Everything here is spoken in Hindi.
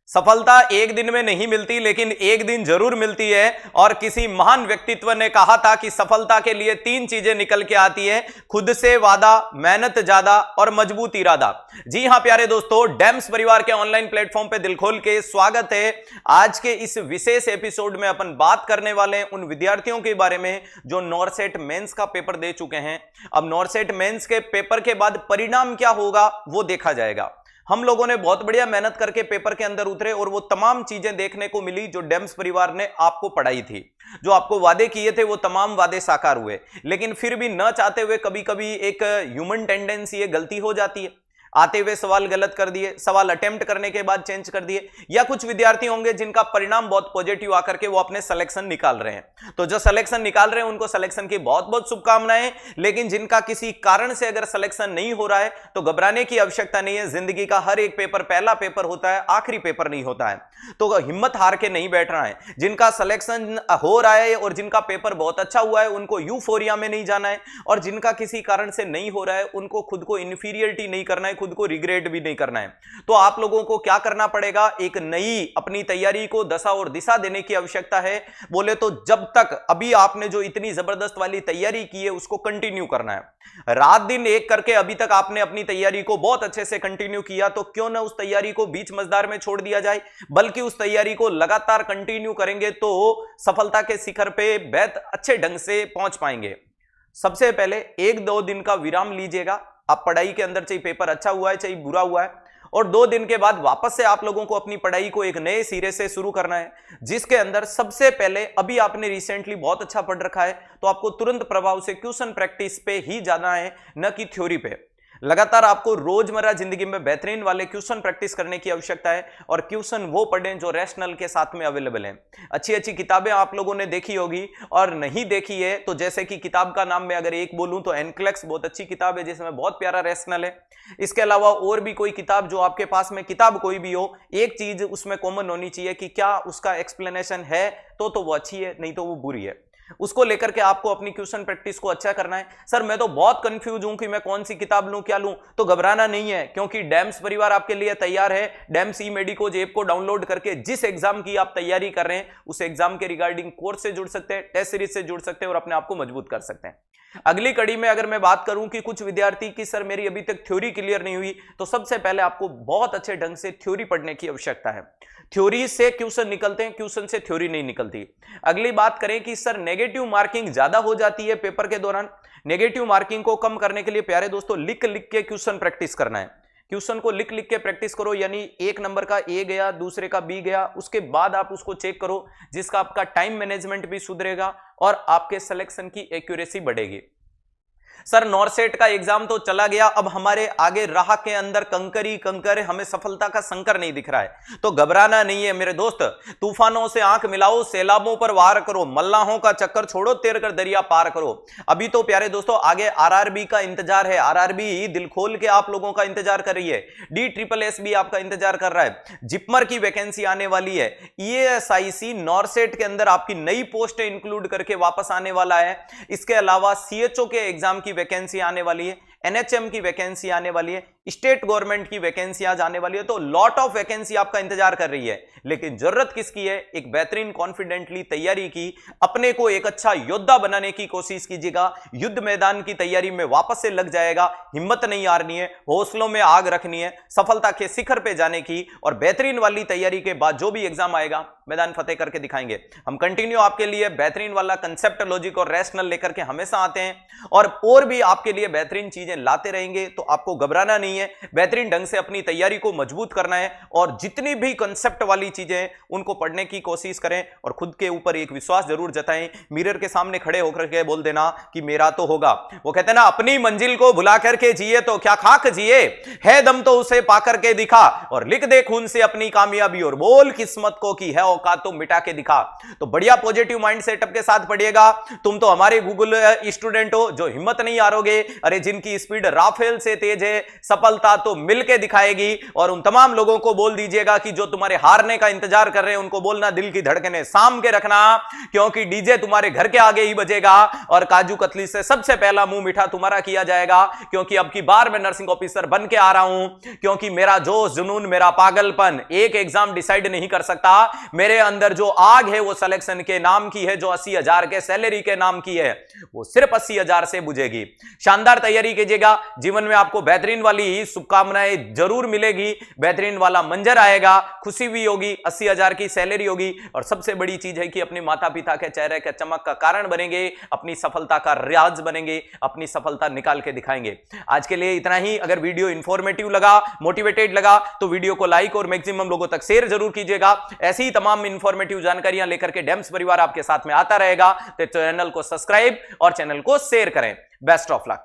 सफलता एक दिन में नहीं मिलती, लेकिन एक दिन जरूर मिलती है। और किसी महान व्यक्तित्व ने कहा था कि सफलता के लिए 3 चीजें निकल के आती है, खुद से वादा, मेहनत ज्यादा और मजबूत इरादा। जी हां प्यारे दोस्तों, डेम्स परिवार के ऑनलाइन प्लेटफॉर्म पे दिल खोल के स्वागत है। आज के इस विशेष एपिसोड में अपन बात करने वाले हैं उन विद्यार्थियों के बारे में जो नॉरसेट मेंस का पेपर दे चुके हैं। अब नॉरसेट मेंस के पेपर के बाद परिणाम क्या होगा वो देखा जाएगा। हम लोगों ने बहुत बढ़िया मेहनत करके पेपर के अंदर उतरे और वो तमाम चीजें देखने को मिली जो डेम्स परिवार ने आपको पढ़ाई थी। जो आपको वादे किए थे वो तमाम वादे साकार हुए, लेकिन फिर भी न चाहते हुए कभी कभी एक ह्यूमन टेंडेंसी है, गलती हो जाती है। आते हुए सवाल गलत कर दिए, सवाल अटेम्प्ट करने के बाद चेंज कर दिए, या कुछ विद्यार्थी होंगे जिनका परिणाम बहुत पॉजिटिव आकर के वो अपने सिलेक्शन निकाल रहे हैं। तो जो सिलेक्शन निकाल रहे हैं उनको सिलेक्शन की बहुत बहुत शुभकामनाएं। लेकिन जिनका किसी कारण से अगर सिलेक्शन नहीं हो रहा है तो घबराने की आवश्यकता नहीं है। जिंदगी का हर एक पेपर पहला पेपर होता है, आखिरी पेपर नहीं होता है। तो हिम्मत हार के नहीं बैठना है। जिनका सिलेक्शन हो रहा है और जिनका पेपर बहुत अच्छा हुआ है उनको यूफोरिया में नहीं जाना है, और जिनका किसी कारण से नहीं हो रहा है उनको खुद को इंफीरियरिटी नहीं करना है, खुद को रिग्रेट भी नहीं करना है। तो आप लोगों को क्या करना पड़ेगा, एक नई अपनी तैयारी को दशा और दिशा देने की आवश्यकता है। बोले तो जब तक अभी आपने जो इतनी जबरदस्त वाली तैयारी की है उसको कंटिन्यू करना है। रात दिन एक करके अभी तक आपने अपनी तैयारी को बहुत अच्छे से कंटिन्यू किया, तो क्यों ना उस तैयारी को बीच मझधार में छोड़ दिया जाए, बल्कि उस तैयारी को लगातार कंटिन्यू करेंगे तो सफलता के शिखर पे बेहद अच्छे ढंग से पहुंच पाएंगे। सबसे पहले 1-2 दिन का विराम लीजिएगा। आप पढ़ाई के अंदर चाहे पेपर अच्छा हुआ है चाहे बुरा हुआ है, और 2 दिन के बाद वापस से आप लोगों को अपनी पढ़ाई को एक नए सिरे से शुरू करना है, जिसके अंदर सबसे पहले अभी आपने रिसेंटली बहुत अच्छा पढ़ रखा है तो आपको तुरंत प्रभाव से क्वेश्चन प्रैक्टिस पे ही जाना है, न कि थ्योरी पे। लगातार आपको रोजमर्रा जिंदगी में बेहतरीन वाले क्वेश्चन प्रैक्टिस करने की आवश्यकता है, और क्वेश्चन वो पढ़ें जो रैशनल के साथ में अवेलेबल हैं। अच्छी अच्छी किताबें आप लोगों ने देखी होगी, और नहीं देखी है तो जैसे कि किताब का नाम मैं अगर एक बोलूं तो एनक्लेक्स बहुत अच्छी किताब है जिसमें बहुत प्यारा रैशनल है। इसके अलावा और भी कोई किताब जो आपके पास में किताब कोई भी हो, एक चीज उसमें कॉमन होनी चाहिए कि क्या उसका एक्सप्लेनेशन है तो वो अच्छी है, नहीं तो वो बुरी है। उसको लेकर के आपको अपनी क्वेश्चन प्रैक्टिस को अच्छा करना है। सर मैं तो बहुत कंफ्यूज हूं कि मैं कौन सी किताब लूं, क्या लूं, तो घबराना नहीं है, क्योंकि डेम्स परिवार आपके लिए तैयार है। डेम्स ई मेडिकोज ऐप को डाउनलोड करके जिस एग्जाम की आप तैयारी कर रहे हैं उस एग्जाम के रिगार्डिंग कोर्स से जुड़ सकते हैं, टेस्ट सीरीज से जुड़ सकते हैं और अपने आप को मजबूत कर सकते हैं। अगली कड़ी में अगर मैं बात करूं कि कुछ विद्यार्थी की सर मेरी अभी तक थ्योरी क्लियर नहीं हुई, तो सबसे पहले आपको बहुत अच्छे ढंग से थ्योरी पढ़ने की आवश्यकता है। थ्योरी से क्वेश्चन निकलते हैं, क्वेश्चन से थ्योरी नहीं निकलती। अगली बात करें कि सर नेगेटिव मार्किंग ज्यादा हो जाती है पेपर के दौरान। नेगेटिव मार्किंग को कम करने के लिए प्यारे दोस्तों लिख लिख के क्वेश्चन प्रैक्टिस करना है। क्वेश्चन को लिख लिख के प्रैक्टिस करो, यानी एक नंबर का ए गया, दूसरे का बी गया, उसके बाद आप उसको चेक करो, जिसका आपका टाइम मैनेजमेंट भी सुधरेगा और आपके सिलेक्शन की एक्यूरेसी बढ़ेगी। सर नॉरसेट का एग्जाम तो चला गया, अब हमारे आगे राह के अंदर कंकर ही कंकर है, हमें सफलता का संकर नहीं दिख रहा है, तो घबराना नहीं है मेरे दोस्त। तूफानों से आंख मिलाओ, सैलाबों पर वार करो, मल्लाहों का चक्कर छोड़ो, तैर कर दरिया पार करो। अभी तो प्यारे दोस्तों आगे आरआरबी का इंतजार है। आरआरबी दिल खोल के आप लोगों का इंतजार कर रही है, DSSS भी आपका इंतजार कर रहा है, जिपमर की वैकेंसी आने वाली है, ESIC नॉरसेट के अंदर आपकी नई पोस्ट इंक्लूड करके वापस आने वाला है। इसके अलावा CHO के एग्जाम की वैकेंसी आने वाली है, NHM की वैकेंसी आने वाली है, स्टेट गवर्नमेंट की वैकेंसियां जाने वाली है। तो लॉट ऑफ वैकेंसी आपका इंतजार कर रही है, लेकिन जरूरत किसकी है, एक बेहतरीन कॉन्फिडेंटली तैयारी की, अपने को एक अच्छा योद्धा बनाने की कोशिश कीजिएगा। युद्ध मैदान की तैयारी में वापस से लग जाएगा, हिम्मत नहीं हारनी है, हौसलों में आग रखनी है, सफलता के शिखर पे जाने की, और बेहतरीन वाली तैयारी के बाद जो भी एग्जाम आएगा मैदान फतेह करके दिखाएंगे। हम कंटिन्यू आपके लिए बेहतरीन वाला कंसेप्ट, लॉजिक और रैशनल लेकर के हमेशा आते हैं, और भी आपके लिए बेहतरीन चीजें लाते रहेंगे। तो आपको घबराना नहीं है, बेहतरीन ढंग से अपनी तैयारी को मजबूत करना है, और जितनी भी कंसेप्ट वाली चीजें उनको पढ़ने की कोशिश करें, और खुद के ऊपर एक विश्वास जरूर जताएं। मिरर के सामने खड़े होकर के बोल देना कि मेरा तो होगा। वो कहते हैं ना, अपनी मंजिल को भुला करके जिए तो क्या खाक जिए, है दम तो उसे पाकर के दिखा, और लिख दे खून से अपनी कामयाबी, और बोल किस्मत को की है औकात तो मिटा के दिखा। तो बढ़िया पॉजिटिव माइंड सेटअप के साथ पढ़िएगा। तुम तो हमारे गूगल स्टूडेंट हो जो हिम्मत नहीं हारोगे। अरे जिनकी स्पीड राफेल से तेज है, सफलता तो मिलके दिखाएगी। और उन तमाम लोगों को बोल दीजिएगा कि जो तुम्हारे हारने का इंतजार कर रहे हैं, उनको बोलना दिल की धड़कनें साम के रखना, क्योंकि डीजे तुम्हारे घर के आगे ही बजेगा और काजू कतली से सबसे पहला मुंह मीठा तुम्हारा किया जाएगा। क्योंकि अब की बार मैं नर्सिंग ऑफिसर बन के आ रहा हूं, क्योंकि मेरा जोश, जुनून, मेरा पागलपन एक एग्जाम डिसाइड नहीं कर सकता। मेरे अंदर जो आग है वो सिलेक्शन के नाम की है, जो 80,000 के सैलरी के नाम की है, वो सिर्फ 80,000 से बुझेगी। शानदार तैयारी कीजिएगा, जीवन में आपको बेहतरीन वाली शुभकामनाएं जरूर मिलेगी, बेहतरीन वाला मंजर आएगा, खुशी भी होगी, 80,000 की सैलरी होगी। और सबसे बड़ी चीज है कि अपने माता पिता के चेहरे के चमक का कारण बनेंगे, अपनी सफलता का रियाज बनेंगे, अपनी सफलता निकाल के दिखाएंगे। आज के लिए इतना ही। अगर वीडियो इंफॉर्मेटिव लगा, मोटिवेटेड लगा, तो वीडियो को लाइक और मैक्सिमम लोगों तक शेयर जरूर कीजिएगा। ऐसी ही तमाम इंफॉर्मेटिव जानकारियां लेकर के डेम्स परिवार आपके साथ में आता रहेगा। तो चैनल को सब्सक्राइब और चैनल को शेयर करें। Best of luck.